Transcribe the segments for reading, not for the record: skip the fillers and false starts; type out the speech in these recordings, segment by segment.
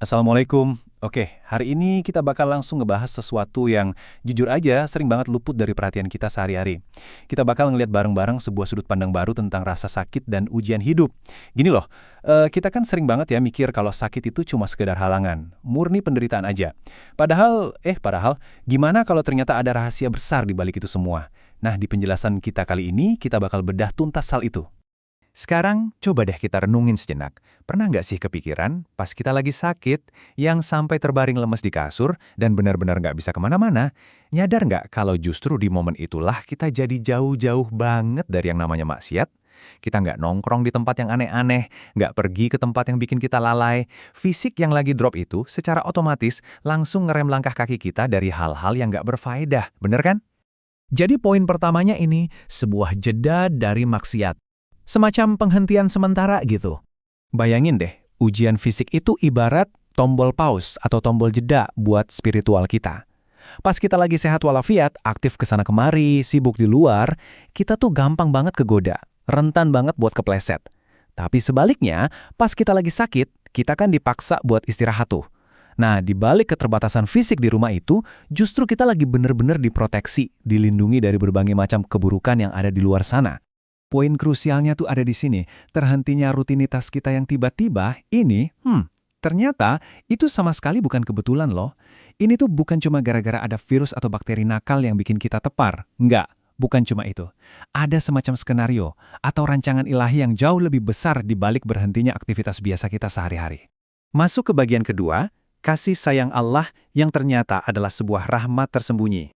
Assalamualaikum. Oke, hari ini kita bakal langsung ngebahas sesuatu yang jujur aja sering banget luput dari perhatian kita sehari-hari. Kita bakal ngeliat bareng-bareng sebuah sudut pandang baru tentang rasa sakit dan ujian hidup. Gini loh, kita kan sering banget ya mikir kalau sakit itu cuma sekedar halangan, murni penderitaan aja. Padahal, gimana kalau ternyata ada rahasia besar di balik itu semua? Nah, di penjelasan kita kali ini, kita bakal bedah tuntas hal itu. Sekarang, coba deh kita renungin sejenak. Pernah nggak sih kepikiran, pas kita lagi sakit, yang sampai terbaring lemes di kasur, dan benar-benar nggak bisa kemana-mana, nyadar nggak kalau justru di momen itulah kita jadi jauh-jauh banget dari yang namanya maksiat? Kita nggak nongkrong di tempat yang aneh-aneh, nggak pergi ke tempat yang bikin kita lalai. Fisik yang lagi drop itu secara otomatis langsung ngerem langkah kaki kita dari hal-hal yang nggak berfaedah, bener kan? Jadi poin pertamanya ini sebuah jeda dari maksiat. Semacam penghentian sementara gitu. Bayangin deh, ujian fisik itu ibarat tombol pause atau tombol jeda buat spiritual kita. Pas kita lagi sehat walafiat, aktif kesana kemari, sibuk di luar, kita tuh gampang banget kegoda, rentan banget buat kepleset. Tapi sebaliknya, pas kita lagi sakit, kita kan dipaksa buat istirahat tuh. Nah, di balik keterbatasan fisik di rumah itu, justru kita lagi bener-bener diproteksi, dilindungi dari berbagai macam keburukan yang ada di luar sana. Poin krusialnya tuh ada di sini, terhentinya rutinitas kita yang tiba-tiba, ternyata itu sama sekali bukan kebetulan loh. Ini tuh bukan cuma gara-gara ada virus atau bakteri nakal yang bikin kita tepar. Enggak, bukan cuma itu. Ada semacam skenario atau rancangan ilahi yang jauh lebih besar di balik berhentinya aktivitas biasa kita sehari-hari. Masuk ke bagian kedua, kasih sayang Allah yang ternyata adalah sebuah rahmat tersembunyi.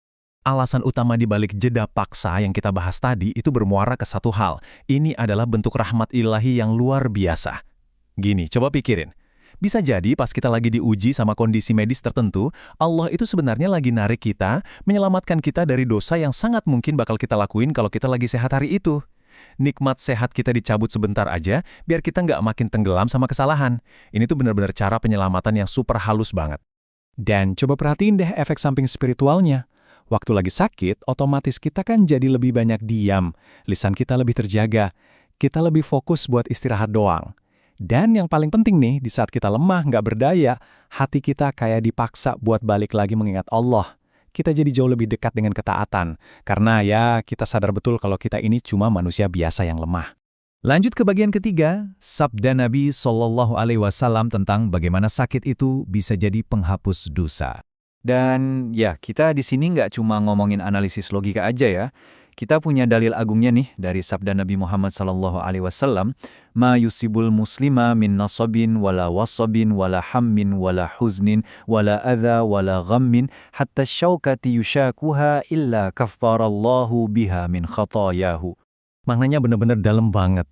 Alasan utama di balik jeda paksa yang kita bahas tadi itu bermuara ke satu hal. Ini adalah bentuk rahmat ilahi yang luar biasa. Gini, coba pikirin. Bisa jadi pas kita lagi diuji sama kondisi medis tertentu, Allah itu sebenarnya lagi narik kita, menyelamatkan kita dari dosa yang sangat mungkin bakal kita lakuin kalau kita lagi sehat hari itu. Nikmat sehat kita dicabut sebentar aja, biar kita nggak makin tenggelam sama kesalahan. Ini tuh benar-benar cara penyelamatan yang super halus banget. Dan coba perhatiin deh efek samping spiritualnya. Waktu lagi sakit, otomatis kita kan jadi lebih banyak diam, lisan kita lebih terjaga, kita lebih fokus buat istirahat doang. Dan yang paling penting nih, di saat kita lemah, nggak berdaya, hati kita kayak dipaksa buat balik lagi mengingat Allah. Kita jadi jauh lebih dekat dengan ketaatan, karena ya kita sadar betul kalau kita ini cuma manusia biasa yang lemah. Lanjut ke bagian ketiga, sabda Nabi SAW tentang bagaimana sakit itu bisa jadi penghapus dosa. Dan ya, kita di sini nggak cuma ngomongin analisis logika aja ya. Kita punya dalil agungnya nih dari sabda Nabi Muhammad SAW, "Ma yusibul muslima min nasabin wala wasabin wala hammin wala huznin wala adha wala ghammin hatta syaukati yushakuha illa kaffarallahu biha min khatayahu." Maknanya benar-benar dalam banget.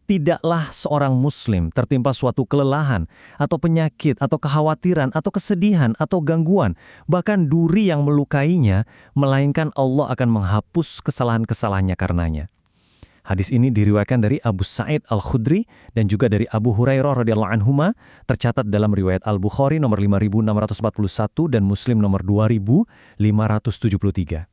Tidaklah seorang muslim tertimpa suatu kelelahan, atau penyakit, atau kekhawatiran, atau kesedihan, atau gangguan, bahkan duri yang melukainya, melainkan Allah akan menghapus kesalahan-kesalahannya karenanya. Hadis ini diriwayatkan dari Abu Sa'id Al-Khudri dan juga dari Abu Hurairah radhiyallahu anhuma, tercatat dalam riwayat Al-Bukhari nomor 5641 dan Muslim nomor 2573.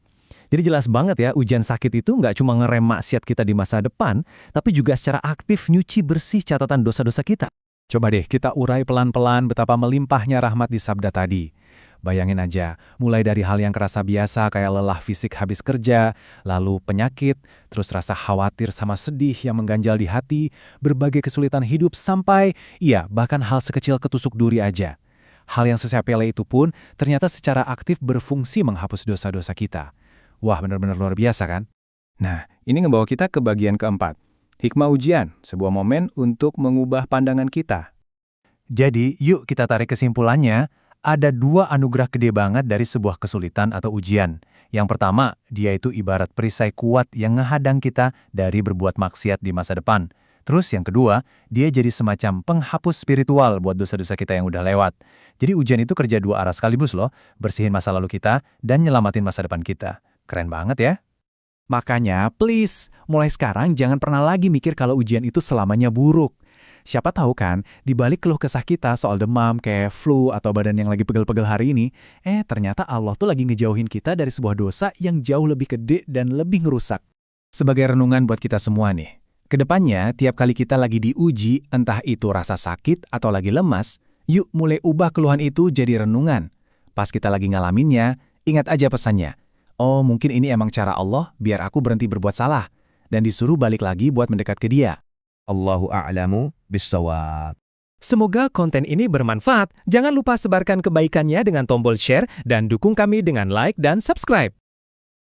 Jadi jelas banget ya, ujian sakit itu nggak cuma ngerem maksiat kita di masa depan, tapi juga secara aktif nyuci bersih catatan dosa-dosa kita. Coba deh kita urai pelan-pelan betapa melimpahnya rahmat di sabda tadi. Bayangin aja, mulai dari hal yang kerasa biasa kayak lelah fisik habis kerja, lalu penyakit, terus rasa khawatir sama sedih yang mengganjal di hati, berbagai kesulitan hidup sampai, bahkan hal sekecil ketusuk duri aja. Hal yang sesepele itu pun ternyata secara aktif berfungsi menghapus dosa-dosa kita. Wah, benar-benar luar biasa kan? Nah, ini ngebawa kita ke bagian keempat. Hikmah ujian, sebuah momen untuk mengubah pandangan kita. Jadi, yuk kita tarik kesimpulannya, ada dua anugerah gede banget dari sebuah kesulitan atau ujian. Yang pertama, dia itu ibarat perisai kuat yang ngehadang kita dari berbuat maksiat di masa depan. Terus yang kedua, dia jadi semacam penghapus spiritual buat dosa-dosa kita yang udah lewat. Jadi ujian itu kerja dua arah sekaligus loh, bersihin masa lalu kita dan nyelamatin masa depan kita. Keren banget ya? Makanya, please, mulai sekarang jangan pernah lagi mikir kalau ujian itu selamanya buruk. Siapa tahu kan, di balik keluh kesah kita soal demam, kayak flu, atau badan yang lagi pegel-pegel hari ini, ternyata Allah tuh lagi ngejauhin kita dari sebuah dosa yang jauh lebih gede dan lebih ngerusak. Sebagai renungan buat kita semua nih, kedepannya tiap kali kita lagi diuji, entah itu rasa sakit atau lagi lemas, Yuk mulai ubah keluhan itu jadi renungan. Pas kita lagi ngalaminnya, ingat aja pesannya. Oh, mungkin ini emang cara Allah biar aku berhenti berbuat salah. Dan disuruh balik lagi buat mendekat ke Dia. Allahu a'lamu bissawab. Semoga konten ini bermanfaat. Jangan lupa sebarkan kebaikannya dengan tombol share dan dukung kami dengan like dan subscribe.